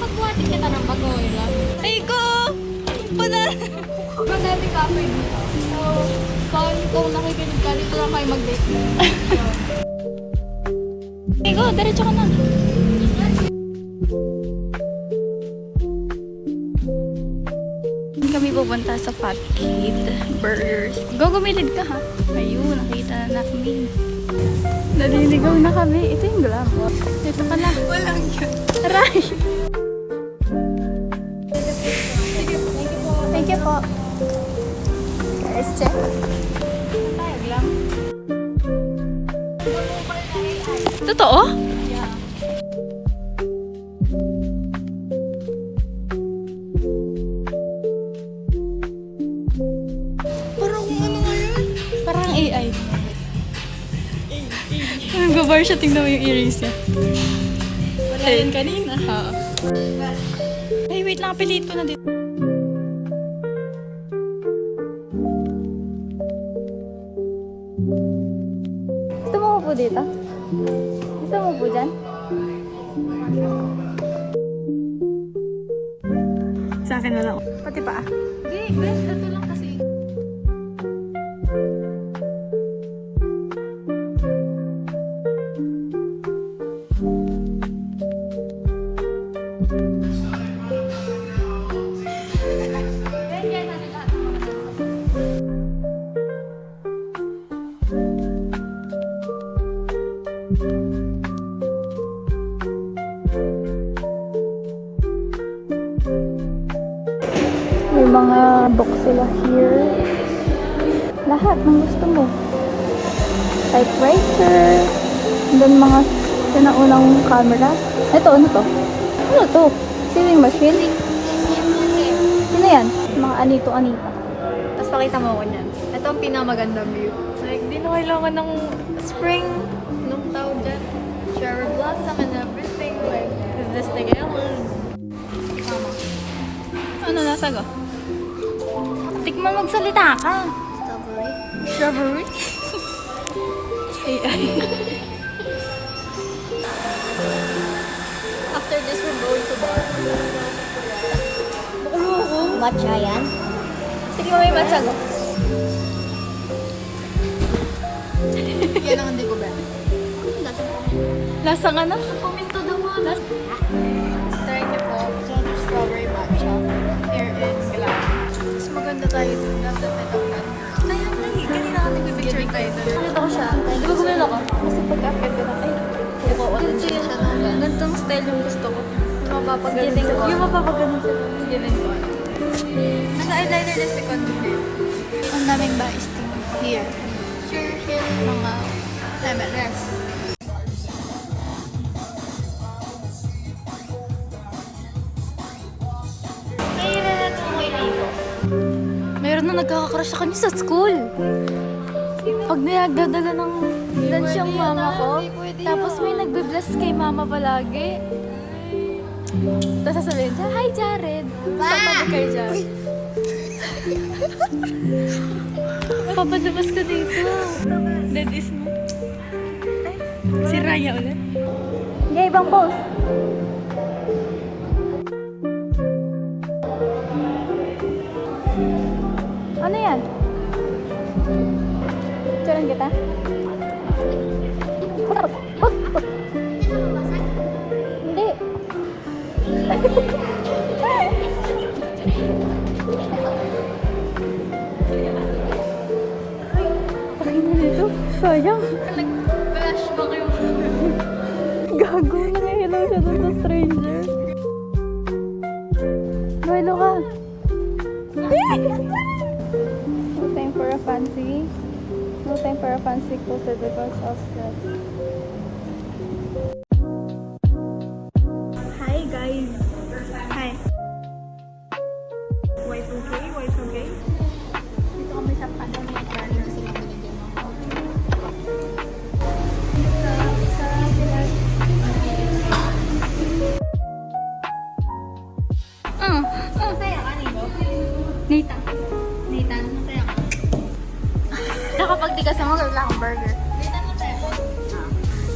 Pagbuhatin kita ng bago, lang. Ay ko! Pana! Madami cafe dito. So, kung nakikinig ka, dito lang kayo mag-date. Ay ko, diretso ka na. Kami pupunta sa Fat Kid Burgers. Go, gumilid ka ha. Ayun, nakita na kami. Naliligaw na kami. Ito yung glam. Ito ka na. Walang yun. Aray! Thank you po. Let's check. Tayag lang. Totoo? Yeah. Parang kung ano ngayon? Parang AI. Nag-bar siya, tingnan mo yung earrings niya. Wala yun kanina. Oo. Ay, wait lang, pilit ko na dito. Gusto mo po dito? Gusto mo po dyan? Sa akin na lang. Pati pa. Hindi, best. Ito lang kasi. May mga box sila here. Lahat ng gusto mo. Typewriter. And then mga sinaunang camera. Ito, ano to? Ano to? Sewing machine? Sino yan? Mga anito-anita. Tapos pakita mo ko niyan. Ito ang pinamagandang view. Like, di na kailangan ng spring. Anong tawag dyan? Cherry blossom and everything. Like, is this the yellow? Tama. Ano nasa go? Tikman magsalita ka. Strawberry. Strawberry? AI. After this, we're going to bar. Matcha yan? Sige mo may matcha go. Yan ang hindi ko ba? Lasa nga na. Puminto daw mga. Try niyo po. Strawberry matcha. Here is Glam. Mas maganda tayo dun. Nasa Petapan. Kaya nga eh. Kanina ka nagbibigay tayo dun. Nakita ko siya. Di ba gumilo ko? Kasi pag-upgrade ko na, ay, Ganito yun siya naman. ganitong style yung gusto ko. Mapapagaling Giling ko. yung mapapagaling sila. Giling ko. Naka-eyeliner na si Kondo din. Ang daming bais here. Sure. Mga MLS. Kaya na natin mo iligo. Meron na nagkakakrush sa kanya sa school. Pag nagdadala ng lunch yung mama ko, tapos may nagbe-bless kay mama palagi. Tapos sasabihin siya, "Hi Jared!" Sabi kay Jared. Papadabas ko dito. That is mo. Si Raya ulit. Hindi, ibang pose. Ano yan? Turan kita? Hindi. Pakita nito. Sayang. Flashback yung Gago na hello siya dun sa stranger. Hello ka. No time for a fancy. No time for a fancy closer because of stress. Hi guys. Hi. Y2K, Y2K. Dito kami sa pandemic burger sila binigyan ako. Masaya ka, Nico? Nathan. Nathan, masaya ka? Kapag di kasama, wala akong burger. Nathan, masaya ka?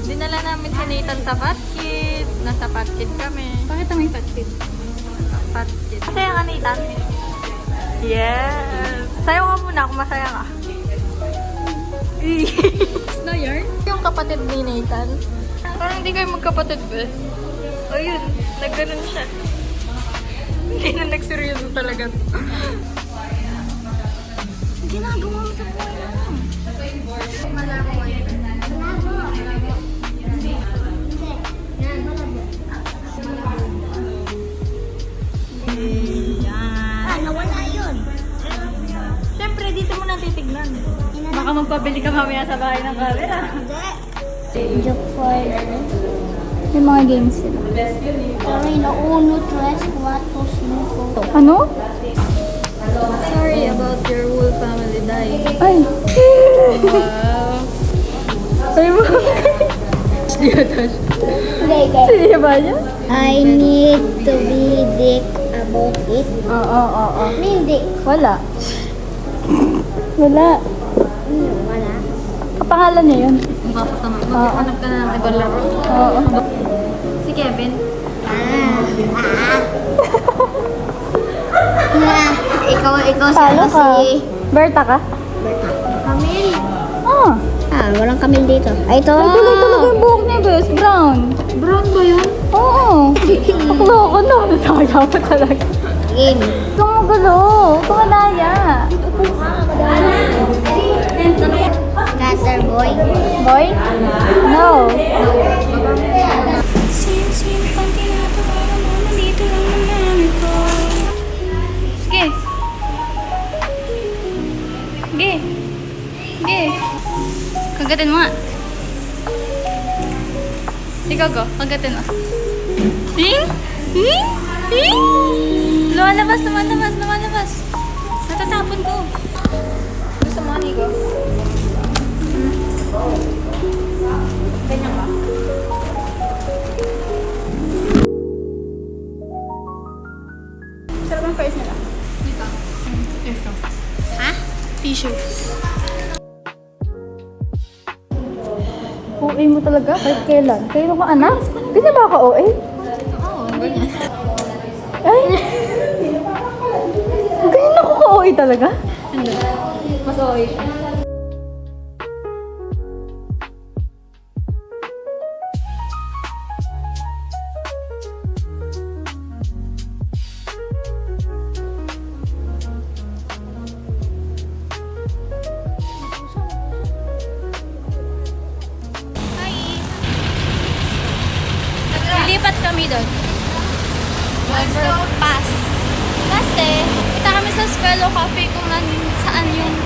Dinala namin si Nathan sa Fat Kid. Nasa Fat Kid kami. Bakit may patkit? Fat Kid. Masaya ka, Nathan? Yes! Sayo ka muna kung masaya ka. No yarn? Yung kapatid ni Nathan. Parang hindi kayo magkapatid ba? O yun, nagganon siya. Hindi na nagseryoso talaga. Ginagawa mo sa buhay mo. Nawala yun. Siyempre, dito mo na titignan. Baka magpabili ka mamaya sa bahay ng camera. Joke for May mga games sila. Torino 1, 3, 4, 5. Ano? Sorry about your whole family dying. Ay! Wow. Ay mo. Sige ba niya? I need to be dick about it. Oo. Hindi. Wala. Wala. Wala. Kapangalan niya yun. Makakasama. Maghanap ka na ng ibang laro. Oo. Si Kevin. Ikaw Talo sana ka. si Berta ka? Camille. Ah. Walang Camille dito. Ay, ito. Ay, tuloy talaga yung buhok niya, bes. Brown. Brown ba yun? Oo. Akla ko na. Nasaya pa talaga. Game. Ikaw magulo. Ikaw malaya. Cutter boy. Boy? No. Sige. Sige. Sige. Kagatin mo nga. Ikaw go. Kagatin mo. Ting? Ting? Ting? Lumalabas. Natatapon ko. Gusto mo, Nico? Ganyan ka? Sarap ang first nila. Ito. Tissue. OA mo talaga? Kahit kailan? Kailan ka anak? Di na ba ka OA? Oo, ganyan. Ay! Ganyan ako ka OA talaga? Hindi. Mas okay. Lilipat kami doon. Overpass. Kasi, kita kami sa Spello Cafe kung saan yung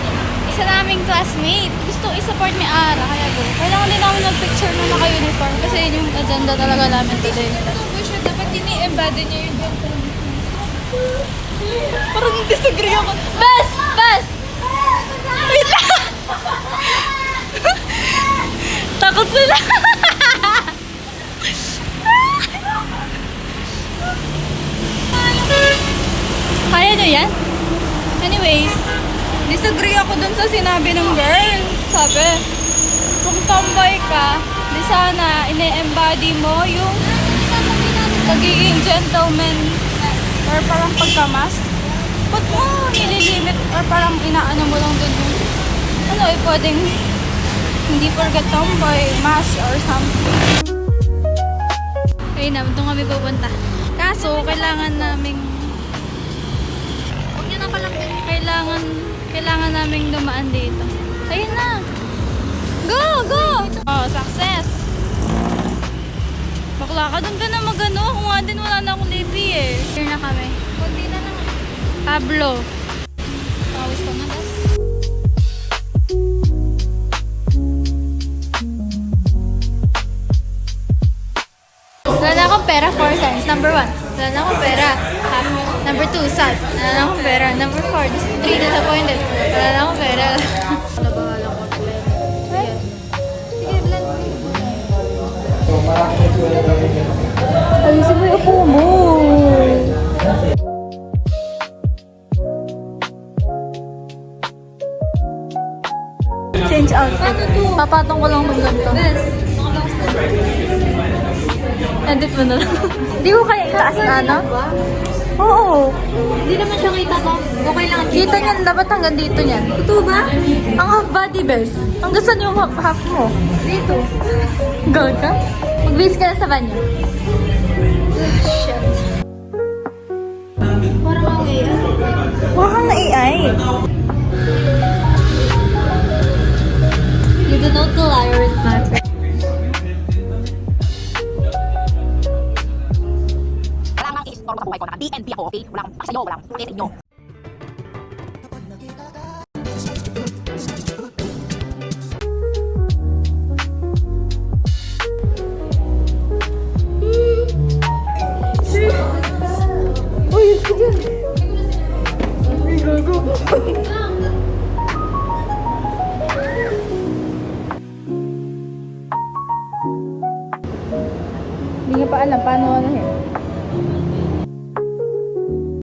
isa naming classmate. Gusto i-support ni Ara, kaya go. Kailangan din namin mag-picture na naka-uniform kasi yun yung agenda talaga namin today. Dapat ini-embody niya yung parang disagree ako. Bas! Wait lang! Takot sila! Kaya nyo yan? Anyways, disagree ako dun sa sinabi ng girl. Sabi, kung tomboy ka, di sana ine-embody mo yung pagiging gentleman or parang pagkamas. Ba't mo nililimit or parang inaano mo lang dun yung pwedeng hindi porket tomboy, mas or something. Okay na, doon kami pupunta. Kaso, kailangan naming kailangan naming dumaan dito. Ayun na. Go! Oh, success. Bakla ka, doon ka na magano. Ako nga din, wala na akong lipi eh. Here na kami. Kunti na lang. Pablo. Pawis ko na, guys. Wala na akong pera, 4 cents. Number 1. Wala na akong pera. Number 2, sad. Wala na akong pera. Number 4, disappointed. Wala na akong pera. Nabahala ko mag-blend. Sige, blend mo. Ayusin mo yung upo mo. Change outfit. Papatong ko lang ng ganito. Edit mo na lang. Hindi ko kaya itaas na, ano? Oo. Hindi naman siya kita ko. Okay lang. Kita niyan, dapat hanggang dito niyan. Ito ba? Ang half body, bes. Hanggang saan yung half mo? Dito. Gold ka? Mag-base ka na sa banyo. Shit. Parang ang AI. Wala kang na-AI. You do not the liar is my friend. Wala kang i-store sa buhay ko na DNP ako, okay? Wala kang pakisayo, wala kang pakisayo. Hindi nga pa alam paano ano eh.